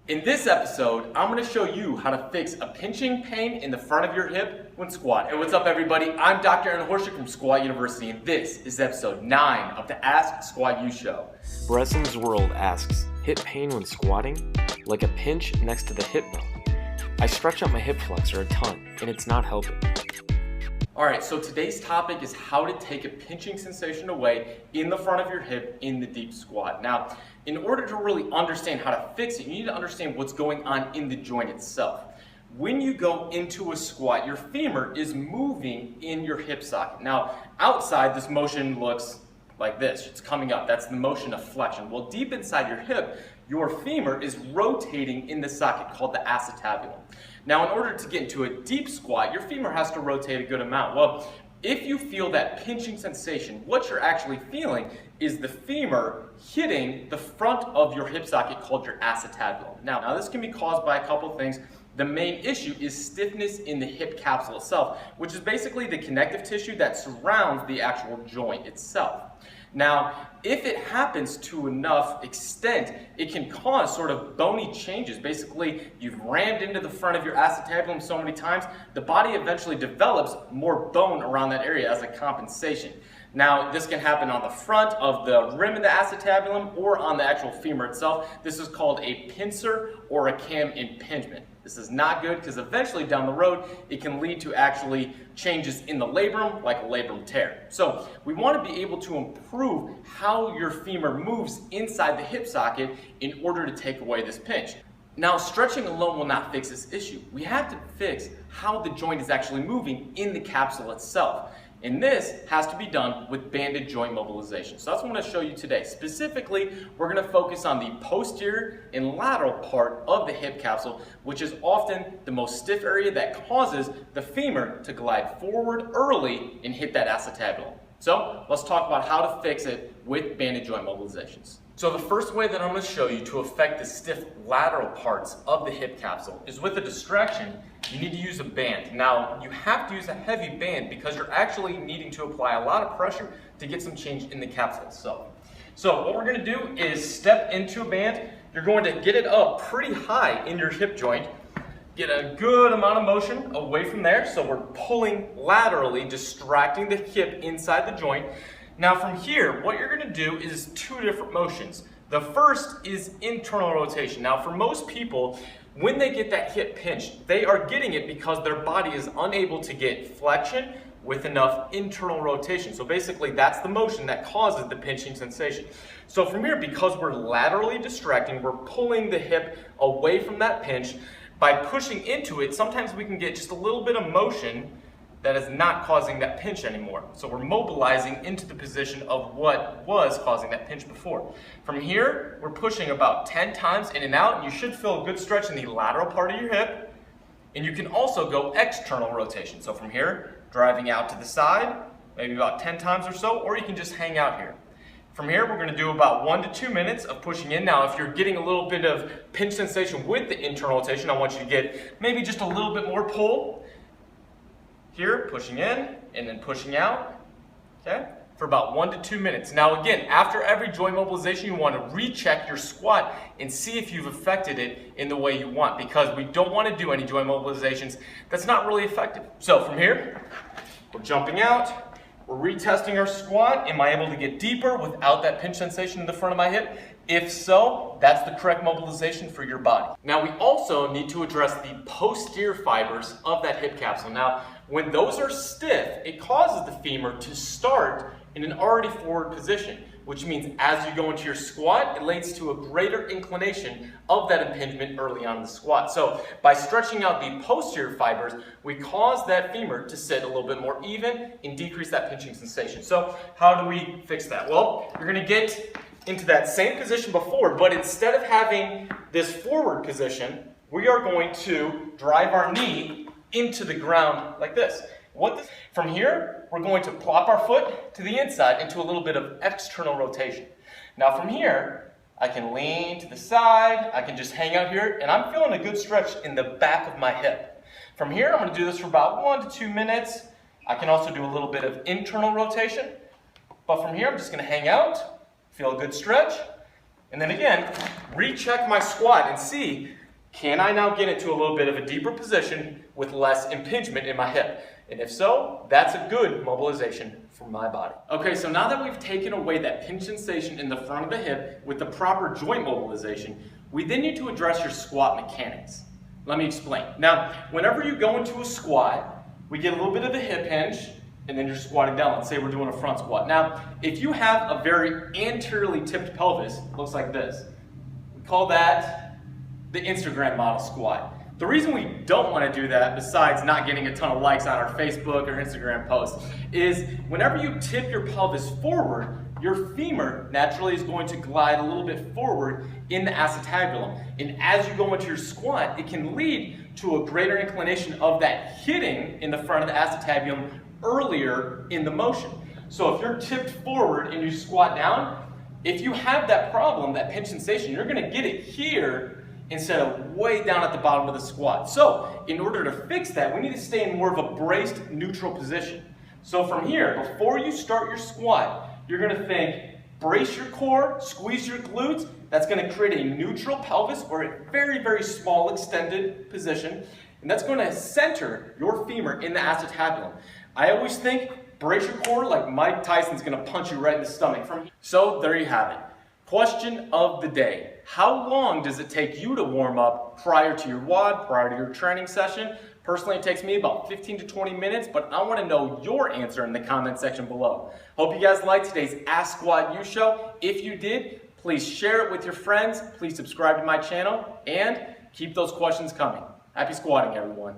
In this episode, I'm going to show you how to fix a pinching pain in the front of your hip when squatting. Hey, what's up everybody? I'm Dr. Aaron Horshing from Squat University, and this is episode 9 of the Ask Squat You show. Bresson's World asks, hip pain when squatting? Like a pinch next to the hip bone. I stretch out my hip flexor a ton, and it's not helping. Alright, so today's topic is how to take a pinching sensation away in the front of your hip in the deep squat. Now, in order to really understand how to fix it, you need to understand what's going on in the joint itself. When you go into a squat, your femur is moving in your hip socket. Now, outside, this motion looks like this. It's coming up. That's the motion of flexion. Well, deep inside your hip, your femur is rotating in the socket called the acetabulum. Now, in order to get into a deep squat, your femur has to rotate a good amount. Well, if you feel that pinching sensation, what you're actually feeling is the femur hitting the front of your hip socket called your acetabulum. Now this can be caused by a couple of things. The main issue is stiffness in the hip capsule itself, which is basically the connective tissue that surrounds the actual joint itself. Now, if it happens to enough extent, it can cause sort of bony changes. Basically, you've rammed into the front of your acetabulum so many times, the body eventually develops more bone around that area as a compensation. Now, this can happen on the front of the rim of the acetabulum or on the actual femur itself. This is called a pincer or a cam impingement. This is not good because eventually down the road, it can lead to actually changes in the labrum, like a labrum tear. So we want to be able to improve how your femur moves inside the hip socket in order to take away this pinch. Now, stretching alone will not fix this issue. We have to fix how the joint is actually moving in the capsule itself. And this has to be done with banded joint mobilization. So that's what I'm going to show you today. Specifically, we're going to focus on the posterior and lateral part of the hip capsule, which is often the most stiff area that causes the femur to glide forward early and hit that acetabulum. So let's talk about how to fix it with banded joint mobilizations. So the first way that I'm going to show you to affect the stiff lateral parts of the hip capsule is with a distraction. You need to use a band. Now, you have to use a heavy band because you're actually needing to apply a lot of pressure to get some change in the capsule itself. So what we're going to do is step into a band. You're going to get it up pretty high in your hip joint. Get a good amount of motion away from there. So we're pulling laterally, distracting the hip inside the joint. Now from here, what you're going to do is 2 different motions. The first is internal rotation. Now for most people, when they get that hip pinched, they are getting it because their body is unable to get flexion with enough internal rotation. So basically that's the motion that causes the pinching sensation. So from here, because we're laterally distracting, we're pulling the hip away from that pinch. By pushing into it, sometimes we can get just a little bit of motion that is not causing that pinch anymore. So we're mobilizing into the position of what was causing that pinch before. From here, we're pushing about 10 times in and out, and you should feel a good stretch in the lateral part of your hip. And you can also go external rotation. So from here, driving out to the side, maybe about 10 times or so, or you can just hang out here. From here, we're going to do about 1 to 2 minutes of pushing in. Now, if you're getting a little bit of pinch sensation with the internal rotation, I want you to get maybe just a little bit more pull. Here, pushing in and then pushing out, okay, for about 1 to 2 minutes. Now again, after every joint mobilization, you want to recheck your squat and see if you've affected it in the way you want, because we don't want to do any joint mobilizations that's not really effective. So from here, we're jumping out, we're retesting our squat. Am I able to get deeper without that pinch sensation in the front of my hip? If so, that's the correct mobilization for your body. Now we also need to address the posterior fibers of that hip capsule. Now, when those are stiff, it causes the femur to start in an already forward position, which means as you go into your squat, it leads to a greater inclination of that impingement early on in the squat. So by stretching out the posterior fibers, we cause that femur to sit a little bit more even and decrease that pinching sensation. So how do we fix that? Well, you're going to get into that same position before, but instead of having this forward position, we are going to drive our knee into the ground like this. From here, we're going to plop our foot to the inside into a little bit of external rotation. Now from here, I can lean to the side, I can just hang out here, and I'm feeling a good stretch in the back of my hip. From here, I'm going to do this for about 1 to 2 minutes. I can also do a little bit of internal rotation, but from here, I'm just going to hang out, feel a good stretch, And then again, recheck my squat and see, can I now get into a little bit of a deeper position with less impingement in my hip? And if so, that's a good mobilization for my body. Okay, so now that we've taken away that pinch sensation in the front of the hip with the proper joint mobilization, we then need to address your squat mechanics. Let me explain. Now, whenever you go into a squat, we get a little bit of a hip hinge, and then you're squatting down. Let's say we're doing a front squat. Now, if you have a very anteriorly tipped pelvis, looks like this. We call that the Instagram model squat. The reason we don't want to do that, besides not getting a ton of likes on our Facebook or Instagram posts, is whenever you tip your pelvis forward, your femur naturally is going to glide a little bit forward in the acetabulum. And as you go into your squat, it can lead to a greater inclination of that hitting in the front of the acetabulum earlier in the motion. So if you're tipped forward and you squat down, if you have that problem, that pinch sensation, you're going to get it here instead of way down at the bottom of the squat. So in order to fix that, we need to stay in more of a braced neutral position. So from here, before you start your squat, you're going to think, brace your core, squeeze your glutes. That's going to create a neutral pelvis or a very, very small extended position. And that's going to center your femur in the acetabulum. I always think, brace your core like Mike Tyson's going to punch you right in the stomach. So there you have it. Question of the day. How long does it take you to warm up prior to your WOD, prior to your training session? Personally, it takes me about 15 to 20 minutes, but I want to know your answer in the comment section below. Hope you guys liked today's Ask Squat You show. If you did, please share it with your friends. Please subscribe to my channel and keep those questions coming. Happy squatting, everyone.